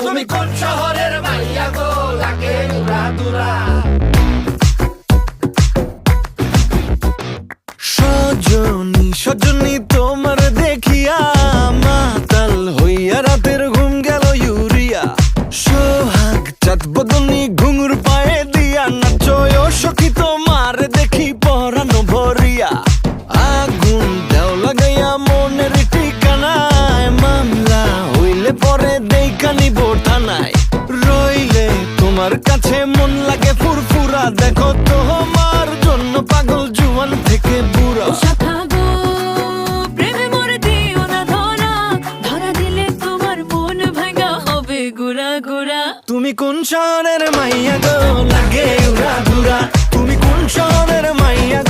তুমি কোন শহরের মাইয়া গো লাগে উড়া দুরা? সজনী সজনী তোমার দেখিয়া মাতাল হইয়া রাতের ঘুম গেল ইউরিয়া। সোহাগ চাঁদ বদনী ঘুঙুর পায়ে দিয়া নাচয় ও সখী তোমার দেখি পরানো ভরিয়া। আগুন দেও লাগাইয়া মনের ঠিকানায়, মামলা হইলে পরে দেইখা নিব থানায়। রইলে তোমার কাছে মন লাগে ফুরফুরা, দেখো তোমার জন্য পাগল জুয়ান থেকে বুড়া। শাখা গো প্রেমে মরে দিও না ধরা, ধরা দিলে তোমার মন ভাঙা হবে গুড়া গুড়া। তুমি কোন শহরের মাইয়া গো লাগে উড়া ধুরা? তুমি কোন শহরের মাইয়া